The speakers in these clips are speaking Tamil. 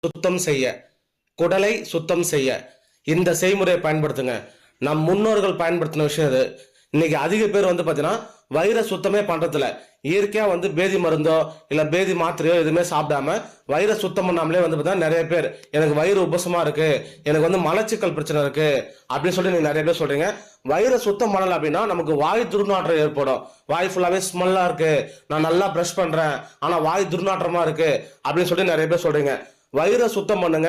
சுத்தம் செய்ய, குடலை சுத்தம் செய்ய இந்த செய்முறையை பயன்படுத்துங்க. நம் முன்னோர்கள் பயன்படுத்தின விஷயம் இது. இன்னைக்கு அதிக பேர் பார்த்தீங்கன்னா வயிறை சுத்தமே பண்றதில்ல. இயற்கையா பேதி மருந்தோ இல்ல பேதி மாத்திரையோ எதுவுமே சாப்பிடாம வயிறை சுத்தம் பண்ணாமலே பார்த்தீங்கன்னா நிறைய பேர் எனக்கு வயிறு உபசமா இருக்கு, எனக்கு மலச்சிக்கல் பிரச்சனை இருக்கு அப்படின்னு சொல்லி நீங்க நிறைய பேர் சொல்றீங்க. வயிறை சுத்தம் பண்ணல அப்படின்னா நமக்கு வாய் துர்நாற்றம் ஏற்படும். வாய் ஃபுல்லாவே ஸ்மெல்லா இருக்கு, நான் நல்லா பிரஷ் பண்றேன் ஆனா வாய் துர்நாற்றமா இருக்கு அப்படின்னு சொல்லி நிறைய பேர் சொல்றீங்க. வயிறை சுத்தம் பண்ணுங்க,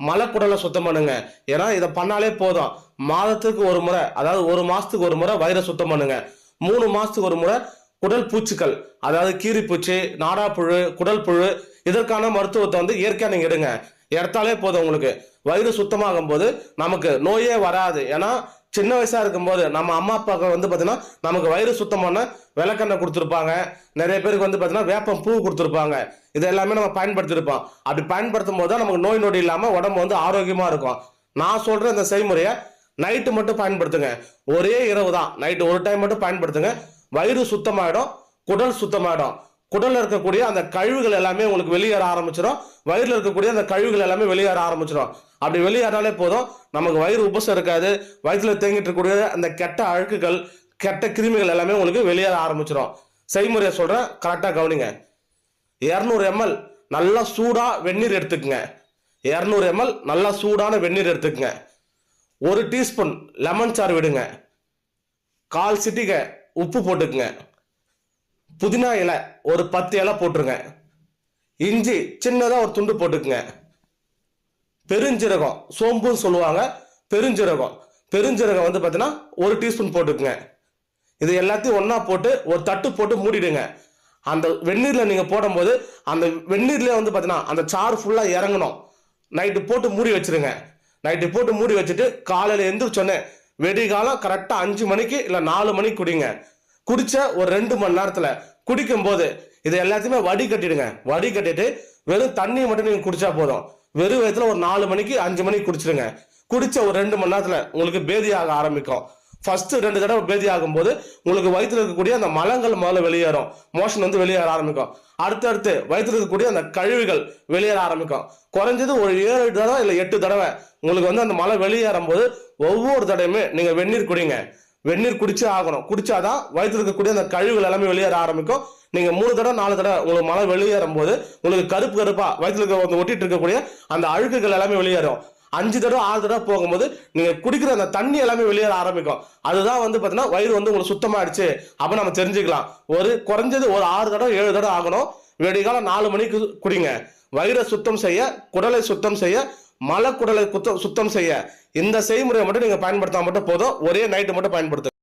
மலக்குடலை சுத்தம் பண்ணுங்க. ஏன்னா இதை பண்ணாலே போதும். மாதத்துக்கு ஒரு முறை, அதாவது ஒரு மாசத்துக்கு ஒரு முறை வயிறை சுத்தம் பண்ணுங்க. 3 மாசத்துக்கு ஒரு முறை குடல் பூச்சிகள், அதாவது கீரிப்பூச்சி, நாடாப்புழு, குடல் புழு, இதற்கான மருத்துவத்தை இயற்கையா நீங்க எடுங்க. எடுத்தாலே போதும். உங்களுக்கு வயிறு சுத்தமாகும் போது நமக்கு நோயே வராது. ஏன்னா சின்ன வயசா இருக்கும்போது நம்ம அம்மா அப்பாவுக்கு பாத்தீங்கன்னா நமக்கு வயிறு சுத்தம் பண்ண விளக்கெண்ணெய் கொடுத்துருப்பாங்க. நிறைய பேருக்கு பாத்தீங்கன்னா வேப்பம் பூ கொடுத்துருப்பாங்க. இது எல்லாமே நம்ம பயன்படுத்திருப்போம். அப்படி பயன்படுத்தும் போது நமக்கு நோய் நொடி இல்லாம உடம்பு ஆரோக்கியமா இருக்கும். நான் சொல்ற இந்த செய்முறையை நைட்டு மட்டும் பயன்படுத்துங்க. ஒரே இரவு தான், நைட்டு ஒரு டைம் மட்டும் பயன்படுத்துங்க. வயிறு சுத்தமாயிடும், குடல் சுத்தமாயிடும். குடல்ல இருக்கக்கூடிய அந்த கழிவுகள் எல்லாமே உங்களுக்கு வெளியேற ஆரம்பிச்சிடும். வயிறுல இருக்கக்கூடிய அந்த கழிவுகள் எல்லாமே வெளியேற ஆரம்பிச்சிடும். அப்படி வெளியேறாலே போதும், நமக்கு வயிறு உபசம் இருக்காது. வயிற்றுல தேங்கிட்டு இருக்கக்கூடிய அந்த கெட்ட அழுக்குகள், கெட்ட கிருமிகள் எல்லாமே உங்களுக்கு வெளியேற ஆரம்பிச்சிடும். செய்முறையை சொல்றேன், கரெக்டா கவனிங்க. 200 ml நல்லா சூடா வெந்நீர் எடுத்துக்கங்க. 200 ml நல்லா சூடான வெந்நீர் எடுத்துக்கங்க. 1 டீஸ்பூன் லெமன் சாறு விடுங்க. 1/4 சிட்டிகை உப்பு போட்டுக்குங்க. புதினா இலை ஒரு 10 இலை போட்டுருங்க. இஞ்சி சின்னதா ஒரு துண்டு போட்டுக்குங்க. பெருஞ்சீரகம், சோம்புன்னு சொல்லுவாங்க, பெருஞ்சீரகம் பார்த்தீங்கன்னா 1 டீஸ்பூன் போட்டுக்குங்க. இது எல்லாத்தையும் ஒன்னா போட்டு ஒரு தட்டு போட்டு மூடிடுங்க. அந்த வெந்நீர்ல நீங்க போடும்போது அந்த வெந்நீர்லயே பார்த்தீங்கன்னா அந்த சாறு ஃபுல்லா இறங்கணும். நைட்டு போட்டு மூடி வச்சிருங்க. நைட்டு போட்டு மூடி வச்சுட்டு காலையில எந்திரிச்சோன்னே வெடிகாலம் கரெக்டா 5 மணிக்கு இல்ல 4 மணிக்கு குடிங்க. குடிச்ச ஒரு 2 மணி நேரத்துல குடிக்கும் போது இது எல்லாத்தையுமே வடி கட்டிடுங்க. வடி கட்டிட்டு வெறும் தண்ணியை மட்டும் நீங்க குடிச்சா போதும். வெறும் வயதுல ஒரு 4 மணிக்கு 5 மணிக்கு குடிச்சிருங்க. குடிச்ச ஒரு 2 மணி நேரத்துல உங்களுக்கு பேதியாக ஆரம்பிக்கும். ஃபர்ஸ்ட் 2 தடவை பேதி ஆகும் போது உங்களுக்கு வயிற்றுல இருக்கக்கூடிய அந்த மலங்கள் முதல்ல வெளியேறும். மோஷன் வெளியேற ஆரம்பிக்கும். அடுத்தடுத்து வயிற்றுல இருக்கக்கூடிய அந்த கழிவுகள் வெளியேற ஆரம்பிக்கும். குறைஞ்சது ஒரு 7 தடவை இல்ல 8 தடவை உங்களுக்கு அந்த மலை வெளியேறும் போது ஒவ்வொரு தடவையுமே நீங்க வெந்நீர் குடிங்க. வெந்நீர் குடிச்சே ஆகணும். குடிச்சாதான் வயிற்றுல இருக்கக்கூடிய அந்த கழிவுகள் எல்லாமே வெளியேற ஆரம்பிக்கும். நீங்க 3 தடவை 4 தடவை உங்களுக்கு மலை வெளியேறும் போது உங்களுக்கு கருப்பு கருப்பா வயிற்றுல ஒட்டிட்டு இருக்கக்கூடிய அந்த அழுக்குகள் எல்லாமே வெளியேறும். 5 தடவை 6 தடவை போகும்போது நீங்க குடிக்கிற அந்த தண்ணி எல்லாமே வெளியேற ஆரம்பிக்கும். அதுதான் பாத்தீங்கன்னா வயிறு உங்களுக்கு சுத்தமாயிடுச்சு அப்ப நம்ம தெரிஞ்சுக்கலாம். ஒரு குறைஞ்சது ஒரு 6 தடவை 7 தடவை ஆகணும். வெடிகாலம் 4 மணிக்கு குடிங்க. வயிறை சுத்தம் செய்ய, குடலை சுத்தம் செய்ய, மலக்குடலை சுத்தம் செய்ய இந்த செய்முறையை மட்டும் நீங்க பயன்படுத்தா மட்டும் போதும். ஒரே நைட்டு மட்டும் பயன்படுத்துங்க.